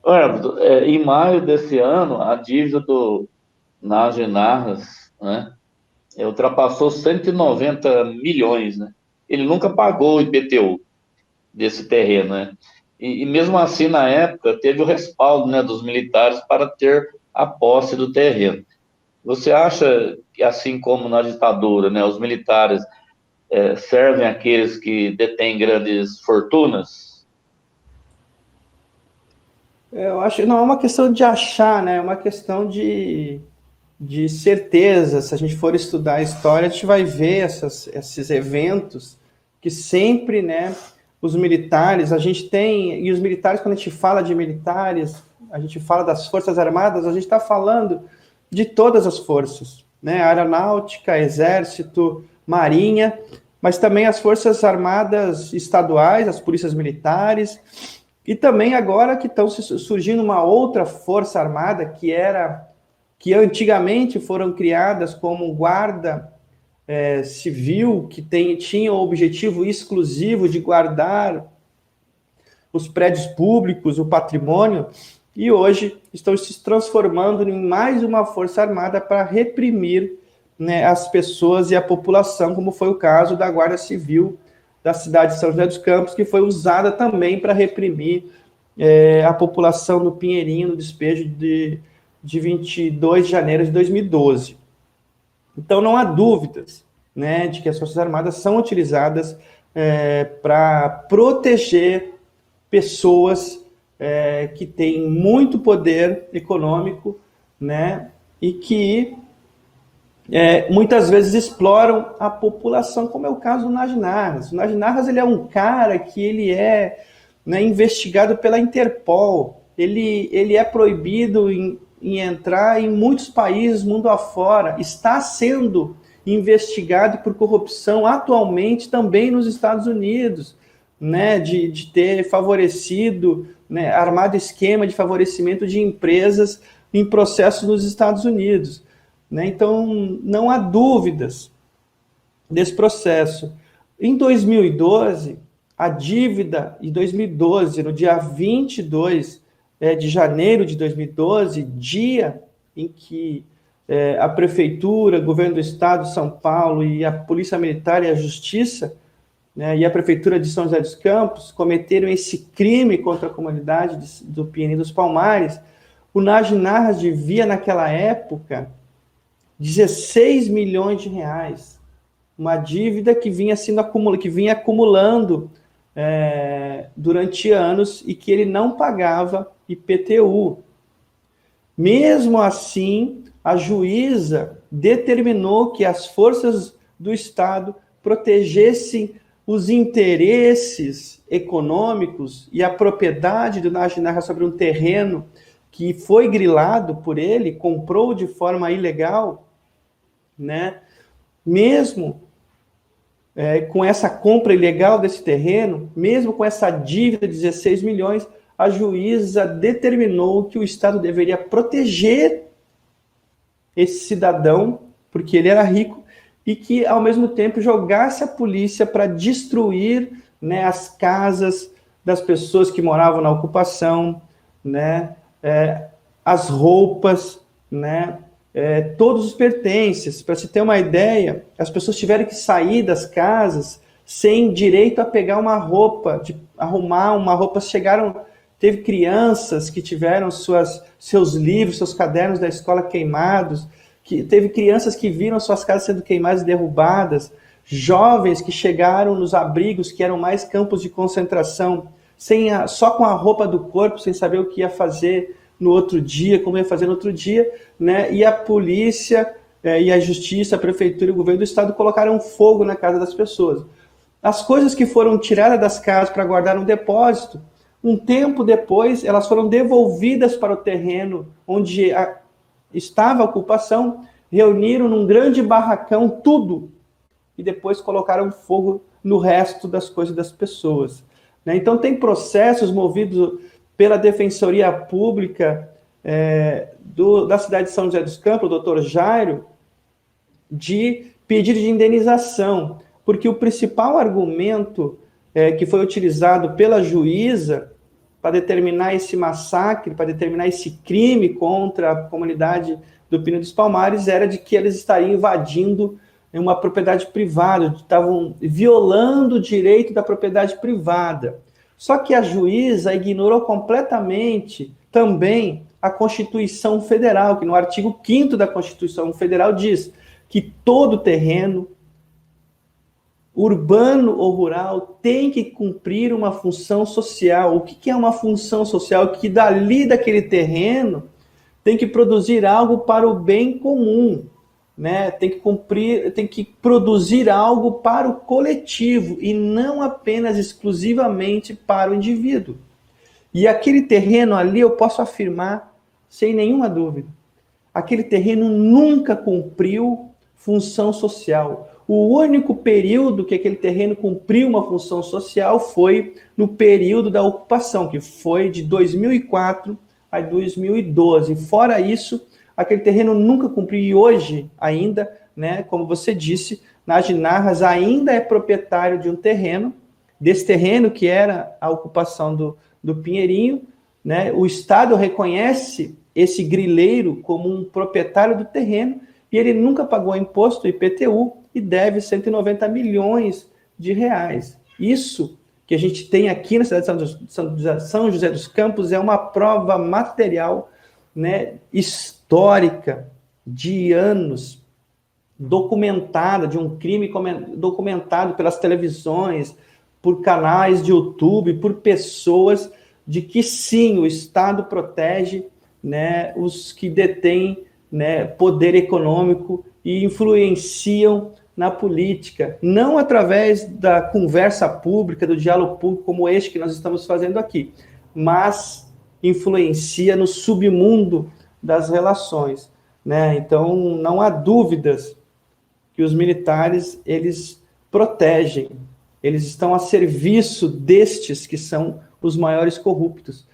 Olha, em maio desse ano, a dívida do Narras, né, ultrapassou 190 milhões, né? Ele nunca pagou o IPTU desse terreno, né? E mesmo assim, na época, teve o respaldo, né, dos militares para ter a posse do terreno. Você acha que, assim como na ditadura, né, os militares servem aqueles que detêm grandes fortunas? Eu acho que não é uma questão de achar, né? É uma questão de certeza. Se a gente for estudar a história, a gente vai ver esses eventos que sempre, né, os militares, a gente tem, e os militares, quando a gente fala de militares, a gente fala das Forças Armadas, a gente está falando de todas as forças, né? Aeronáutica, Exército, Marinha, mas também as Forças Armadas estaduais, as polícias militares, e também agora que estão surgindo uma outra força armada que antigamente foram criadas como guarda civil, que tinha o objetivo exclusivo de guardar os prédios públicos, o patrimônio, e hoje estão se transformando em mais uma força armada para reprimir, né, as pessoas e a população, como foi o caso da Guarda Civil da cidade de São José dos Campos, que foi usada também para reprimir a população no Pinheirinho, no despejo de 22 de janeiro de 2012. Então, não há dúvidas, né, de que as Forças Armadas são utilizadas para proteger pessoas que têm muito poder econômico, né, e que muitas vezes exploram a população, como é o caso do Najnarras. O Najnarras, ele é um cara que ele é, né, investigado pela Interpol. Ele é proibido em entrar em muitos países mundo afora. Está sendo investigado por corrupção atualmente também nos Estados Unidos, né, de ter favorecido, né, armado esquema de favorecimento de empresas em processos nos Estados Unidos. Né? Então, não há dúvidas desse processo. Em 2012, a dívida, em 2012, no dia 22 de janeiro de 2012, dia em que a Prefeitura, o Governo do Estado de São Paulo e a Polícia Militar e a Justiça, né, e a Prefeitura de São José dos Campos cometeram esse crime contra a comunidade do Pinheirinho dos Palmares, o Najnarras devia, naquela época, 16 milhões de reais, uma dívida que vinha sendo que vinha acumulando durante anos e que ele não pagava IPTU. Mesmo assim, a juíza determinou que as forças do Estado protegessem os interesses econômicos e a propriedade do Najnarra sobre um terreno que foi grilado por ele, comprou de forma ilegal, né? Mesmo com essa compra ilegal desse terreno, mesmo com essa dívida de 16 milhões, a juíza determinou que o Estado deveria proteger esse cidadão, porque ele era rico, e que, ao mesmo tempo, jogasse a polícia para destruir, né, as casas das pessoas que moravam na ocupação, né, as roupas, né, todos os pertences. Para se ter uma ideia, as pessoas tiveram que sair das casas sem direito a pegar uma roupa, de arrumar uma roupa. Teve crianças que tiveram seus livros, seus cadernos da escola queimados, que teve crianças que viram suas casas sendo queimadas e derrubadas, jovens que chegaram nos abrigos que eram mais campos de concentração, só com a roupa do corpo, sem saber o que ia fazer no outro dia, como ia fazer no outro dia, né? E a polícia e a justiça, a prefeitura e o governo do estado colocaram fogo na casa das pessoas. As coisas que foram tiradas das casas para guardar no depósito, um tempo depois, elas foram devolvidas para o terreno onde estava a ocupação, reuniram num grande barracão tudo e depois colocaram fogo no resto das coisas das pessoas. Né? Então, tem processos movidos pela Defensoria Pública da cidade de São José dos Campos, o doutor Jairo, de pedido de indenização, porque o principal argumento que foi utilizado pela juíza para determinar esse massacre, para determinar esse crime contra a comunidade do Pino dos Palmares, era de que eles estariam invadindo uma propriedade privada, estavam violando o direito da propriedade privada. Só que a juíza ignorou completamente também a Constituição Federal, que no artigo 5º da Constituição Federal diz que todo terreno, urbano ou rural, tem que cumprir uma função social. O que é uma função social? Que dali daquele terreno tem que produzir algo para o bem comum, né? Tem que produzir algo para o coletivo e não apenas exclusivamente para o indivíduo. E aquele terreno ali, eu posso afirmar, sem nenhuma dúvida, aquele terreno nunca cumpriu função social. O único período que aquele terreno cumpriu uma função social foi no período da ocupação, que foi de 2004 a 2012. Fora isso, aquele terreno nunca cumpriu. E hoje, ainda, né, como você disse, Naginarras ainda é proprietário de um terreno, desse terreno que era a ocupação do Pinheirinho, né? O Estado reconhece esse grileiro como um proprietário do terreno e ele nunca pagou imposto IPTU e deve 190 milhões de reais. Isso que a gente tem aqui na cidade de São José dos Campos é uma prova material, né, histórica de anos, documentada, de um crime documentado pelas televisões, por canais de YouTube, por pessoas, de que sim, o Estado protege, né, os que detêm, né, poder econômico e influenciam na política, não através da conversa pública, do diálogo público como este que nós estamos fazendo aqui, mas influencia no submundo das relações, né? Então, não há dúvidas que os militares, eles protegem, eles estão a serviço destes que são os maiores corruptos.